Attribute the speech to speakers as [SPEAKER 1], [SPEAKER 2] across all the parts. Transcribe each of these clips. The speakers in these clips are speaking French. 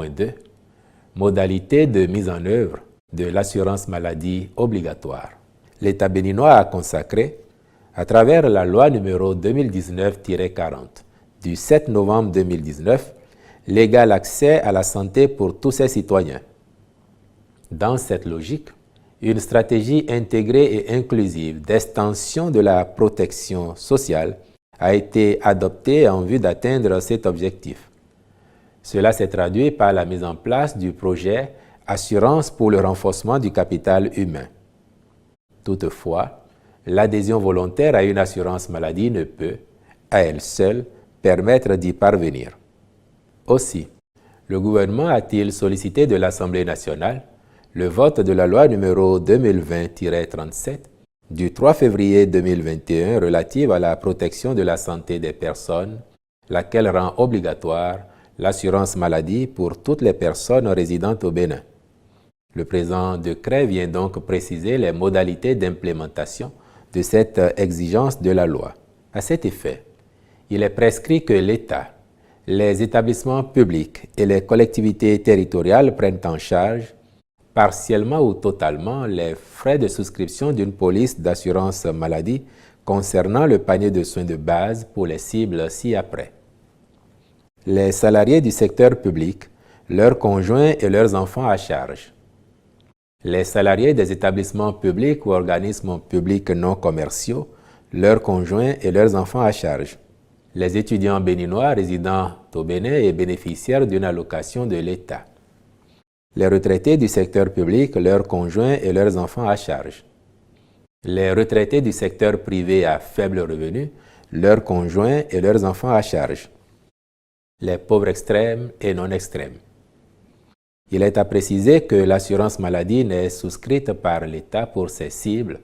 [SPEAKER 1] 3.2, modalité de mise en œuvre de l'assurance maladie obligatoire. L'État béninois a consacré, à travers la loi numéro 2019-40 du 7 novembre 2019, l'égal accès à la santé pour tous ses citoyens. Dans cette logique, une stratégie intégrée et inclusive d'extension de la protection sociale a été adoptée en vue d'atteindre cet objectif. Cela s'est traduit par la mise en place du projet Assurance pour le renforcement du capital humain. Toutefois, l'adhésion volontaire à une assurance maladie ne peut, à elle seule, permettre d'y parvenir. Aussi, le gouvernement a-t-il sollicité de l'Assemblée nationale le vote de la loi numéro 2020-37 du 3 février 2021 relative à la protection de la santé des personnes, laquelle rend obligatoire l'assurance maladie pour toutes les personnes résidentes au Bénin. Le présent décret vient donc préciser les modalités d'implémentation de cette exigence de la loi. À cet effet, il est prescrit que l'État, les établissements publics et les collectivités territoriales prennent en charge, partiellement ou totalement, les frais de souscription d'une police d'assurance maladie concernant le panier de soins de base pour les cibles ci-après. Les salariés du secteur public, leurs conjoints et leurs enfants à charge. Les salariés des établissements publics ou organismes publics non commerciaux, leurs conjoints et leurs enfants à charge. Les étudiants béninois résidant au Bénin et bénéficiaires d'une allocation de l'État. Les retraités du secteur public, leurs conjoints et leurs enfants à charge. Les retraités du secteur privé à faible revenu, leurs conjoints et leurs enfants à charge. Les pauvres extrêmes et non extrêmes. Il est à préciser que l'assurance maladie n'est souscrite par l'État pour ses cibles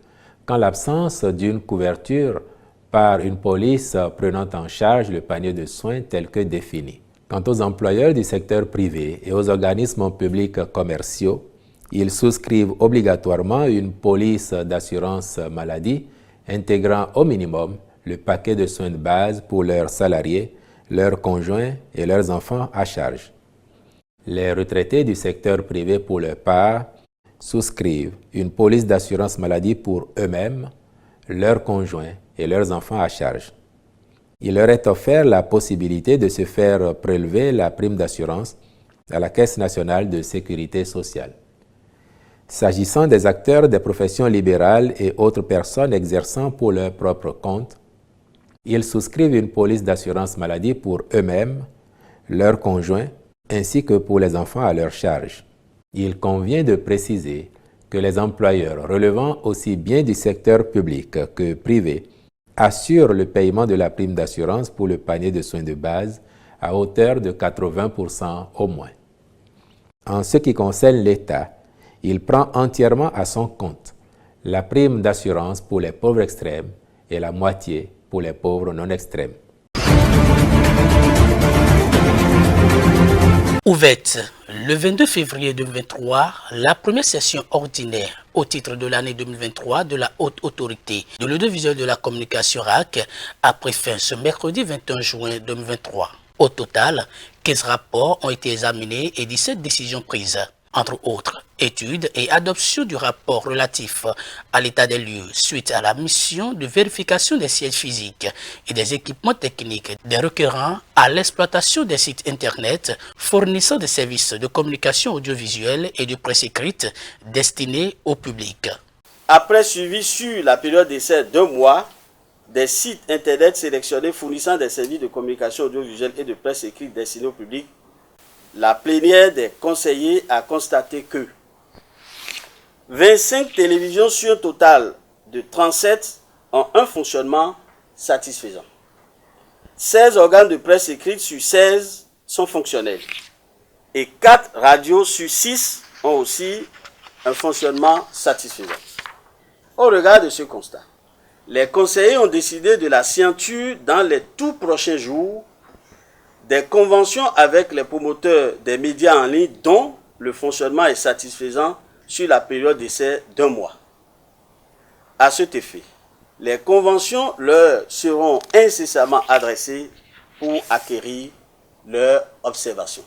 [SPEAKER 1] qu'en l'absence d'une couverture par une police prenant en charge le panier de soins tel que défini. Quant aux employeurs du secteur privé et aux organismes publics commerciaux, ils souscrivent obligatoirement une police d'assurance maladie intégrant au minimum le paquet de soins de base pour leurs salariés, leurs conjoints et leurs enfants à charge. Les retraités du secteur privé, pour leur part, souscrivent une police d'assurance maladie pour eux-mêmes, leurs conjoints et leurs enfants à charge. Il leur est offert la possibilité de se faire prélever la prime d'assurance à la Caisse nationale de sécurité sociale. S'agissant des acteurs des professions libérales et autres personnes exerçant pour leur propre compte, ils souscrivent une police d'assurance maladie pour eux-mêmes, leurs conjoints, ainsi que pour les enfants à leur charge. Il convient de préciser que les employeurs relevant aussi bien du secteur public que privé assurent le paiement de la prime d'assurance pour le panier de soins de base à hauteur de 80% au moins. En ce qui concerne l'État, il prend entièrement à son compte la prime d'assurance pour les pauvres extrêmes et la moitié pour les pauvres non extrêmes.
[SPEAKER 2] Ouverte le 22 février 2023, la première session ordinaire au titre de l'année 2023 de la Haute Autorité de l'audiovisuel de la communication RAC a pris fin ce mercredi 21 juin 2023. Au total, 15 rapports ont été examinés et 17 décisions prises. Entre autres, études et adoption du rapport relatif à l'état des lieux suite à la mission de vérification des sièges physiques et des équipements techniques des requérants à l'exploitation des sites Internet fournissant des services de communication audiovisuelle et de presse écrite destinés au public.
[SPEAKER 3] Après suivi sur la période d'essai d'1 mois, des sites Internet sélectionnés fournissant des services de communication audiovisuelle et de presse écrite destinés au public, la plénière des conseillers a constaté que 25 télévisions sur un total de 37 ont un fonctionnement satisfaisant. 16 organes de presse écrite sur 16 sont fonctionnels. Et 4 radios sur 6 ont aussi un fonctionnement satisfaisant. Au regard de ce constat, les conseillers ont décidé de la signature dans les tout prochains jours des conventions avec les promoteurs des médias en ligne dont le fonctionnement est satisfaisant sur la période d'essai d'1 mois. À cet effet, les conventions leur seront incessamment adressées pour acquérir leur observation.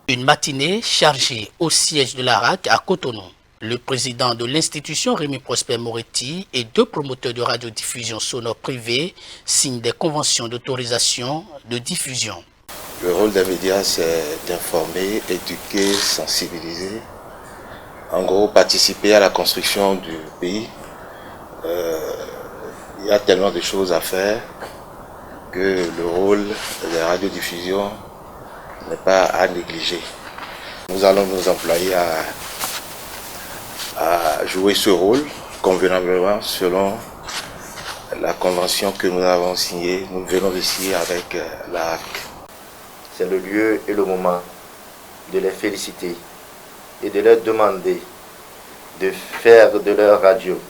[SPEAKER 2] Une matinée chargée au siège de la RAC à Cotonou. Le président de l'institution, Rémi Prosper Moretti, et 2 promoteurs de radiodiffusion sonore privée signent des conventions d'autorisation de diffusion.
[SPEAKER 4] Le rôle des médias, c'est d'informer, éduquer, sensibiliser. En gros, participer à la construction du pays. Il y a tellement de choses à faire que le rôle des radiodiffusions n'est pas à négliger. Nous allons nous employer à jouer ce rôle convenablement selon la convention que nous avons signée. Nous venons de signer avec la RAC.
[SPEAKER 5] C'est le lieu et le moment de les féliciter et de leur demander de faire de leur radio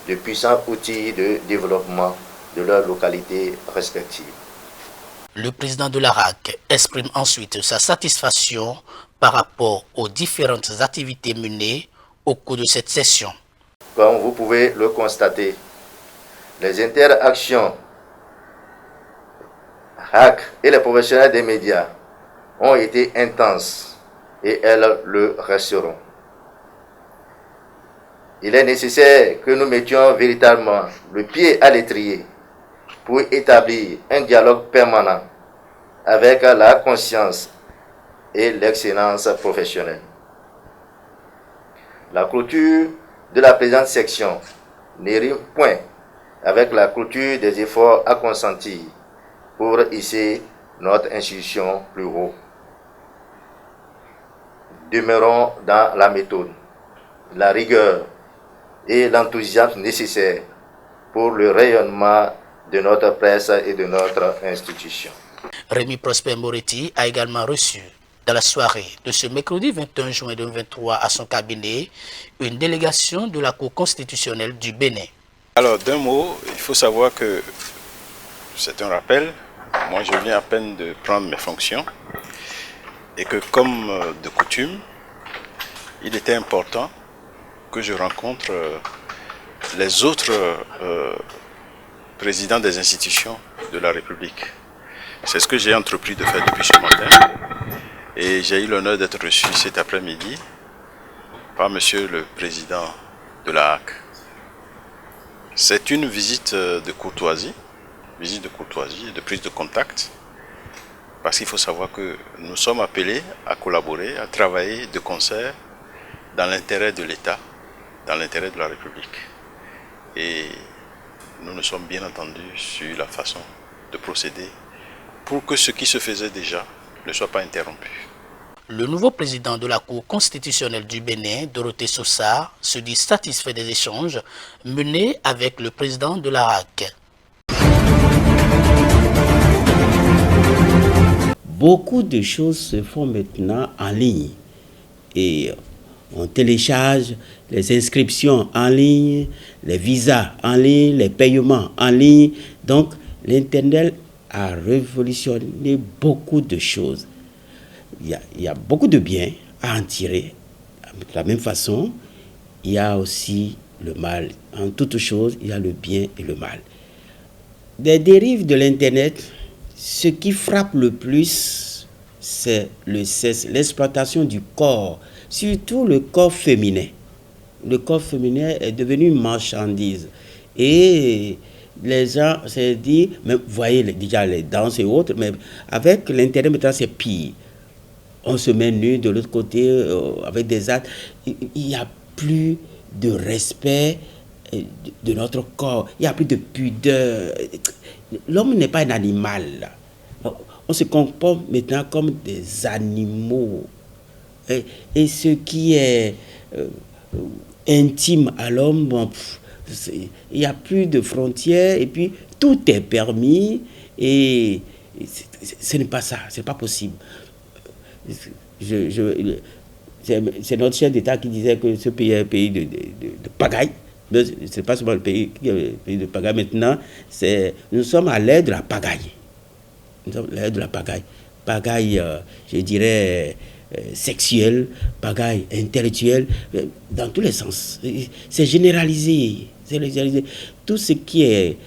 [SPEAKER 5] de puissants outils de développement de leurs localités respectives.
[SPEAKER 2] Le président de la RAC exprime ensuite sa satisfaction par rapport aux différentes activités menées au cours de cette session.
[SPEAKER 5] Comme vous pouvez le constater, les interactions RAC et les professionnels des médias ont été intenses et elles le resteront. Il est nécessaire que nous mettions véritablement le pied à l'étrier pour établir un dialogue permanent avec la conscience et l'excellence professionnelle. La clôture de la présente section ne rime point avec la clôture des efforts à consentir pour hisser notre institution plus haut. Demeurons dans la méthode, la rigueur et l'enthousiasme nécessaires pour le rayonnement de notre presse et de notre institution.
[SPEAKER 2] Rémi Prosper Moretti a également reçu, dans la soirée de ce mercredi 21 juin 2023 à son cabinet, une délégation de la Cour constitutionnelle du Bénin.
[SPEAKER 6] Alors, d'un mot, il faut savoir que c'est un rappel. Moi, je viens à peine de prendre mes fonctions et que, comme de coutume, il était important que je rencontre les autres présidents des institutions de la République. C'est ce que j'ai entrepris de faire depuis ce matin et j'ai eu l'honneur d'être reçu cet après-midi par Monsieur le Président de la HAC. C'est une visite de courtoisie et de prise de contact, parce qu'il faut savoir que nous sommes appelés à collaborer, à travailler de concert dans l'intérêt de l'État, dans l'intérêt de la République. Et nous nous sommes bien entendus sur la façon de procéder pour que ce qui se faisait déjà ne soit pas interrompu.
[SPEAKER 2] Le nouveau président de la Cour constitutionnelle du Bénin, Dorothée Sosa, se dit satisfait des échanges menés avec le président de la RAC.
[SPEAKER 7] Beaucoup de choses se font maintenant en ligne et on télécharge les inscriptions en ligne, les visas en ligne, les paiements en ligne. Donc l'Internet a révolutionné beaucoup de choses. Il y a beaucoup de bien à en tirer. De la même façon, il y a aussi le mal. En toute chose, il y a le bien et le mal. Des dérives de l'Internet, ce qui frappe le plus, c'est le sexe, l'exploitation du corps, surtout le corps féminin. Le corps féminin est devenu une marchandise. Et les gens se disent, mais vous voyez déjà les danses et autres, mais avec l'Internet maintenant c'est pire. On se met nu de l'autre côté avec des actes. Il n'y a plus de respect de notre corps. Il n'y a plus de pudeur. L'homme n'est pas un animal. On se comporte maintenant comme des animaux. Et ce qui est intime à l'homme, bon, il n'y a plus de frontières et puis tout est permis et ce n'est pas ça, ce n'est pas possible. C'est notre chef d'État qui disait que ce pays est un pays de pagaille. Ce n'est pas seulement le pays qui est un pays de pagaille. Maintenant, nous sommes à l'ère de la pagaille. Nous sommes à l'ère de la pagaille. Pagaille, je dirais, sexuelle, pagaille intellectuelle, dans tous les sens. C'est généralisé. Tout ce qui est,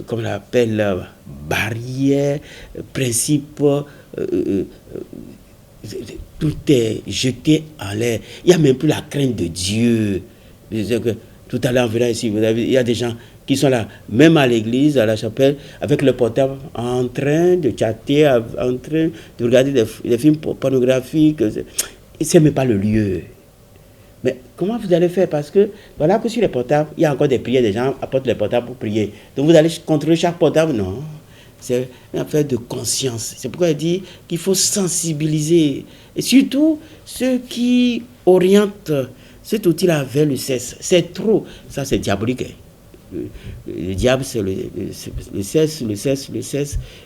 [SPEAKER 7] comme on l'appelle, barrière, principe, tout est jeté en l'air. Il n'y a même plus la crainte de Dieu. Tout à l'heure, ici, il y a des gens qui sont là, même à l'église, à la chapelle, avec le portable, en train de chatter, en train de regarder des films pornographiques. Ce n'est même pas le lieu. Mais comment vous allez faire? Parce que voilà que sur les portables, il y a encore des prières, des gens apportent les portables pour prier. Donc vous allez contrôler chaque portable? Non. C'est une affaire de conscience. C'est pourquoi il dit qu'il faut sensibiliser. Et surtout, ceux qui orientent cet outil-là vers le cesse. C'est trop. Ça, c'est diabolique. Le diable, c'est le cesse.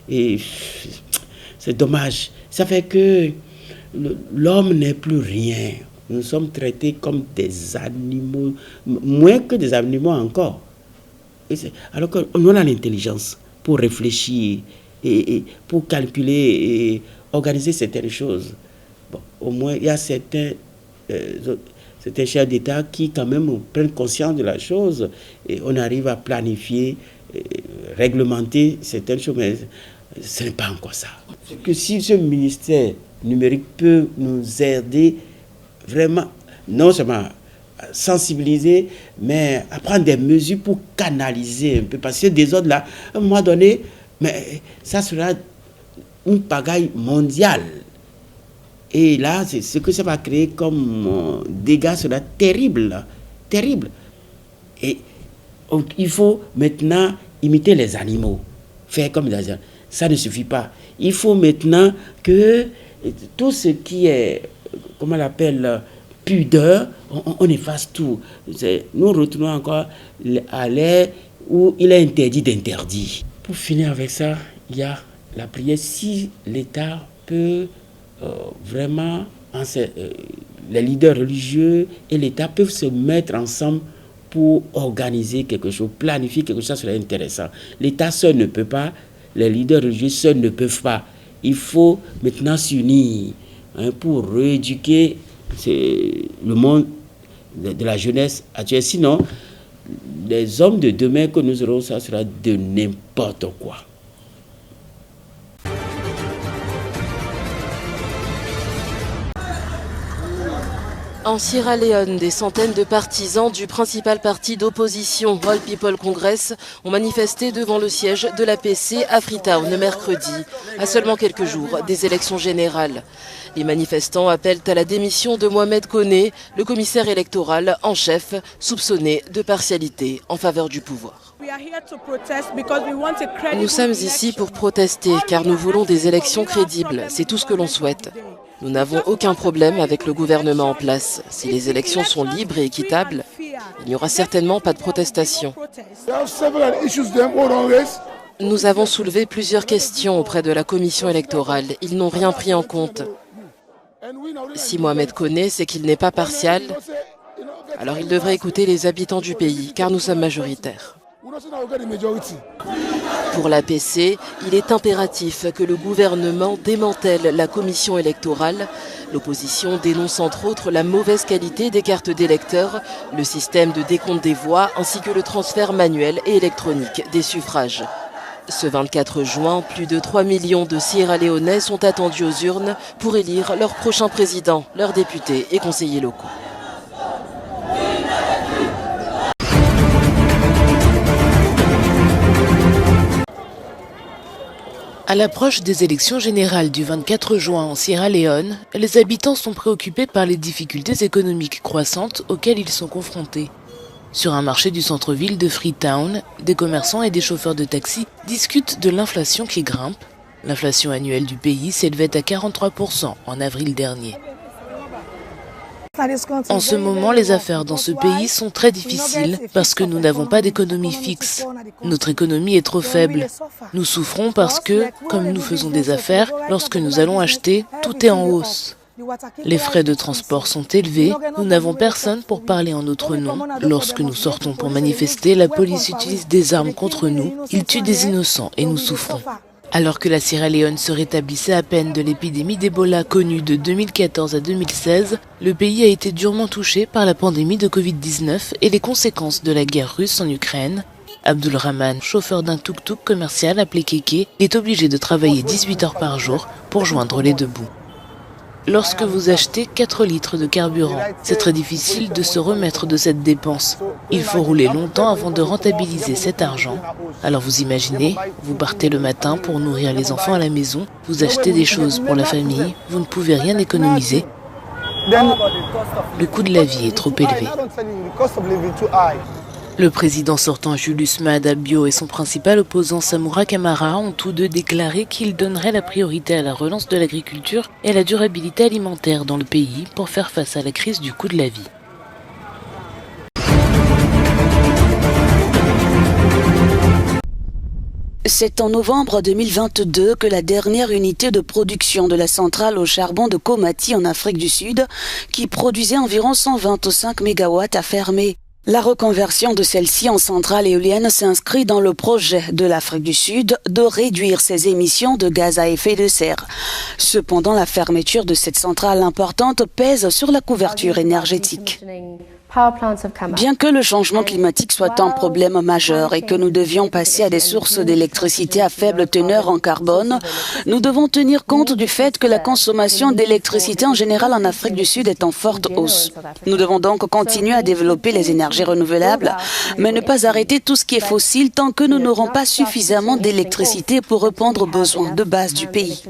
[SPEAKER 7] Et c'est dommage. Ça fait que l'homme n'est plus rien. Nous sommes traités comme des animaux, moins que des animaux encore. Alors qu'on a l'intelligence pour réfléchir et pour calculer et organiser certaines choses. Bon, au moins, il y a certains chefs d'État qui quand même prennent conscience de la chose et on arrive à planifier, réglementer certaines choses, mais ce n'est pas encore ça. Que si ce ministère numérique peut nous aider vraiment, non seulement à sensibiliser, mais à prendre des mesures pour canaliser un peu. Parce que ce désordre-là, à un moment donné, mais ça sera une pagaille mondiale. Et là, c'est ce que ça va créer comme dégâts sera terrible. Terrible. Et il faut maintenant imiter les animaux, faire comme des animaux. Ça ne suffit pas. Il faut maintenant que tout ce qui est, comment on l'appelle, pudeur, on efface tout. Nous retournons encore à l'ère où il est interdit d'interdire. Pour finir avec ça, il y a la prière. Si l'État peut vraiment, les leaders religieux et l'État peuvent se mettre ensemble pour organiser quelque chose, planifier quelque chose, ça serait intéressant. L'État seul ne peut pas, les leaders religieux seuls ne peuvent pas. Il faut maintenant s'unir pour rééduquer le monde de la jeunesse actuelle. Sinon, les hommes de demain que nous aurons, ça sera de n'importe quoi.
[SPEAKER 8] En Sierra Leone, des centaines de partisans du principal parti d'opposition, All People Congress, ont manifesté devant le siège de l'APC à Freetown mercredi, à seulement quelques jours des élections générales. Les manifestants appellent à la démission de Mohamed Koné, le commissaire électoral en chef, soupçonné de partialité en faveur du pouvoir. Nous sommes ici pour protester car nous voulons des élections crédibles, c'est tout ce que l'on souhaite. Nous n'avons aucun problème avec le gouvernement en place. Si les élections sont libres et équitables, il n'y aura certainement pas de protestation. Nous avons soulevé plusieurs questions auprès de la commission électorale. Ils n'ont rien pris en compte. Si Mohamed Koné sait qu'il n'est pas partial, alors il devrait écouter les habitants du pays, car nous sommes majoritaires. Pour l'APC, il est impératif que le gouvernement démantèle la commission électorale. L'opposition dénonce entre autres la mauvaise qualité des cartes d'électeurs, le système de décompte des voix ainsi que le transfert manuel et électronique des suffrages. Ce 24 juin, plus de 3 millions de Sierra-Léonais sont attendus aux urnes pour élire leur prochain président, leurs députés et conseillers locaux. À l'approche des élections générales du 24 juin en Sierra Leone, les habitants sont préoccupés par les difficultés économiques croissantes auxquelles ils sont confrontés. Sur un marché du centre-ville de Freetown, des commerçants et des chauffeurs de taxi discutent de l'inflation qui grimpe. L'inflation annuelle du pays s'élevait à 43% en avril dernier. En ce moment, les affaires dans ce pays sont très difficiles parce que nous n'avons pas d'économie fixe. Notre économie est trop faible. Nous souffrons parce que, comme nous faisons des affaires, lorsque nous allons acheter, tout est en hausse. Les frais de transport sont élevés, nous n'avons personne pour parler en notre nom. Lorsque nous sortons pour manifester, la police utilise des armes contre nous, ils tuent des innocents et nous souffrons. Alors que la Sierra Leone se rétablissait à peine de l'épidémie d'Ebola connue de 2014 à 2016, le pays a été durement touché par la pandémie de Covid-19 et les conséquences de la guerre russe en Ukraine. Abdulrahman, chauffeur d'un tuk-tuk commercial appelé Kéké, est obligé de travailler 18 heures par jour pour joindre les deux bouts. lorsque vous achetez 4 litres de carburant. C'est très difficile de se remettre de cette dépense. Il faut rouler longtemps avant de rentabiliser cet argent. Alors vous imaginez, vous partez le matin pour nourrir les enfants à la maison, vous achetez des choses pour la famille, vous ne pouvez rien économiser. Le coût de la vie est trop élevé. Le président sortant Julius Maada Bio et son principal opposant Samura Kamara ont tous deux déclaré qu'ils donneraient la priorité à la relance de l'agriculture et à la durabilité alimentaire dans le pays pour faire face à la crise du coût de la vie.
[SPEAKER 9] C'est en novembre 2022 que la dernière unité de production de la centrale au charbon de Komati en Afrique du Sud, qui produisait environ 125 MW, a fermé. La reconversion de celle-ci en centrale éolienne s'inscrit dans le projet de l'Afrique du Sud de réduire ses émissions de gaz à effet de serre. Cependant, la fermeture de cette centrale importante pèse sur la couverture énergétique. Bien que le changement climatique soit un problème majeur et que nous devions passer à des sources d'électricité à faible teneur en carbone, nous devons tenir compte du fait que la consommation d'électricité en général en Afrique du Sud est en forte hausse. Nous devons donc continuer à développer les énergies renouvelables, mais ne pas arrêter tout ce qui est fossile tant que nous n'aurons pas suffisamment d'électricité pour répondre aux besoins de base du pays.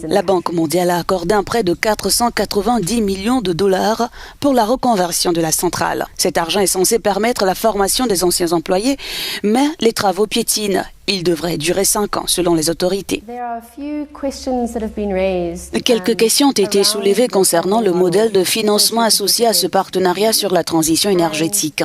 [SPEAKER 9] La Banque mondiale a accordé un prêt de 490 millions de dollars pour la reconversion de la centrale. Cet argent est censé permettre la formation des anciens employés, mais les travaux piétinent. Il devrait durer 5 ans selon les autorités. Quelques questions ont été soulevées concernant le modèle de financement associé à ce partenariat sur la transition énergétique.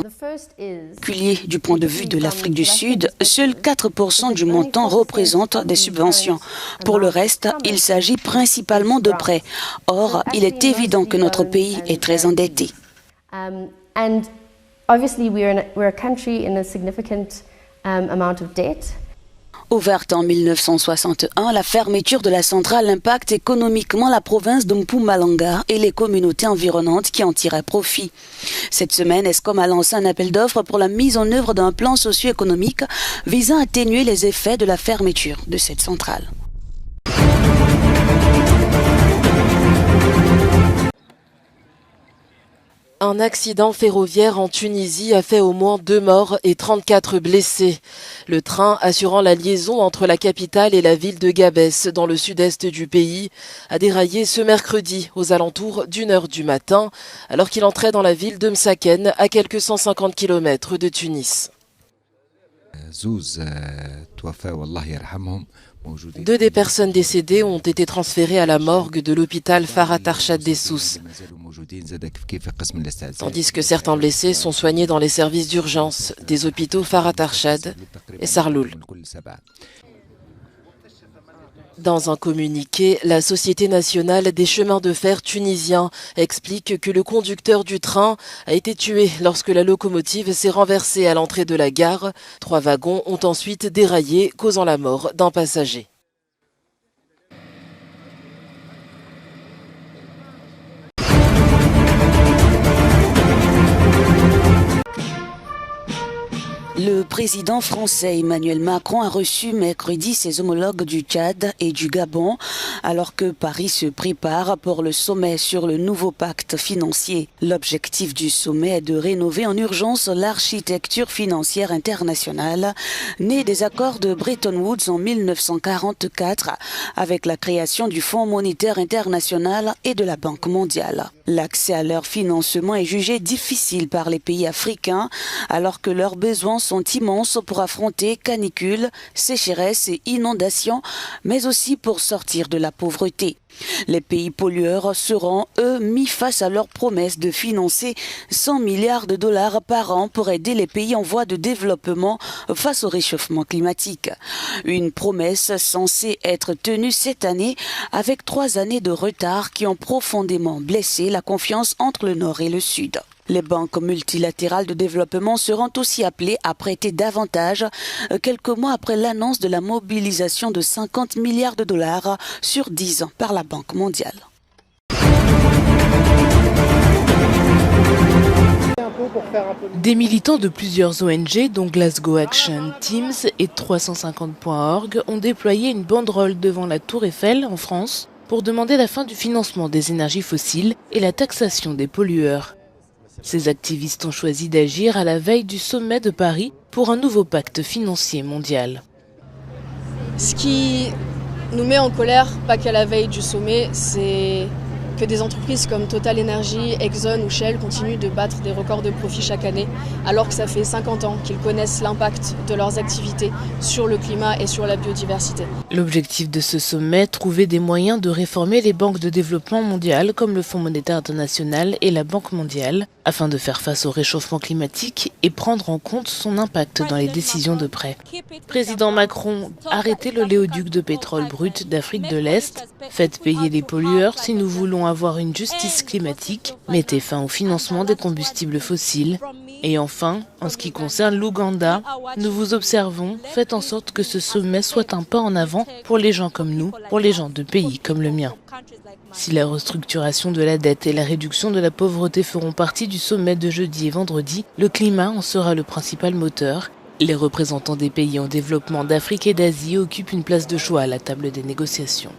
[SPEAKER 9] Du point de vue de l'Afrique du Sud, seuls 4% du montant représentent des subventions. Pour le reste, il s'agit principalement de prêts. Or, il est évident que notre pays est très endetté. Ouverte en 1961, la fermeture de la centrale impacte économiquement la province de Mpumalanga et les communautés environnantes qui en tiraient profit. Cette semaine, Eskom a lancé un appel d'offres pour la mise en œuvre d'un plan socio-économique visant à atténuer les effets de la fermeture de cette centrale.
[SPEAKER 10] Un accident ferroviaire en Tunisie a fait au moins 2 morts et 34 blessés. Le train assurant la liaison entre la capitale et la ville de Gabès, dans le sud-est du pays, a déraillé ce mercredi aux alentours d'1h du matin, alors qu'il entrait dans la ville de Msaken, à quelques 150 km de Tunis. 2 des personnes décédées ont été transférées à la morgue de l'hôpital Farhat Arshad Dessous, tandis que certains blessés sont soignés dans les services d'urgence des hôpitaux Farhat Arshad et Sarloul. Dans un communiqué, la Société nationale des chemins de fer tunisiens explique que le conducteur du train a été tué lorsque la locomotive s'est renversée à l'entrée de la gare. 3 wagons ont ensuite déraillé, causant la mort d'un passager.
[SPEAKER 9] Le président français Emmanuel Macron a reçu mercredi ses homologues du Tchad et du Gabon, alors que Paris se prépare pour le sommet sur le nouveau pacte financier. L'objectif du sommet est de rénover en urgence l'architecture financière internationale, née des accords de Bretton Woods en 1944, avec la création du Fonds monétaire international et de la Banque mondiale. L'accès à leur financement est jugé difficile par les pays africains, alors que leurs besoins sont immenses pour affronter canicules, sécheresses et inondations, mais aussi pour sortir de la pauvreté. Les pays pollueurs seront, eux, mis face à leur promesse de financer 100 milliards de dollars par an pour aider les pays en voie de développement face au réchauffement climatique. Une promesse censée être tenue cette année avec 3 années de retard qui ont profondément blessé la confiance entre le Nord et le Sud. Les banques multilatérales de développement seront aussi appelées à prêter davantage quelques mois après l'annonce de la mobilisation de 50 milliards de dollars sur 10 ans par la Banque mondiale.
[SPEAKER 8] Des militants de plusieurs ONG, dont Glasgow Action Teams et 350.org, ont déployé une banderole devant la Tour Eiffel en France pour demander la fin du financement des énergies fossiles et la taxation des pollueurs. Ces activistes ont choisi d'agir à la veille du sommet de Paris pour un nouveau pacte financier mondial.
[SPEAKER 11] Ce qui nous met en colère, pas qu'à la veille du sommet, c'est que des entreprises comme Total Energy, Exxon ou Shell continuent de battre des records de profit chaque année, alors que ça fait 50 ans qu'ils connaissent l'impact de leurs activités sur le climat et sur la biodiversité.
[SPEAKER 8] L'objectif de ce sommet, trouver des moyens de réformer les banques de développement mondiales comme le Fonds monétaire international et la Banque mondiale, afin de faire face au réchauffement climatique et prendre en compte son impact dans les décisions de prêt. Président Macron, arrêtez l'oléoduc de pétrole brut d'Afrique de l'Est, faites payer les pollueurs si nous voulons avoir une justice climatique, mettez fin au financement des combustibles fossiles. Et enfin, en ce qui concerne l'Ouganda, nous vous observons, faites en sorte que ce sommet soit un pas en avant pour les gens comme nous, pour les gens de pays comme le mien. Si la restructuration de la dette et la réduction de la pauvreté feront partie du sommet de jeudi et vendredi, le climat en sera le principal moteur. Les représentants des pays en développement d'Afrique et d'Asie occupent une place de choix à la table des négociations.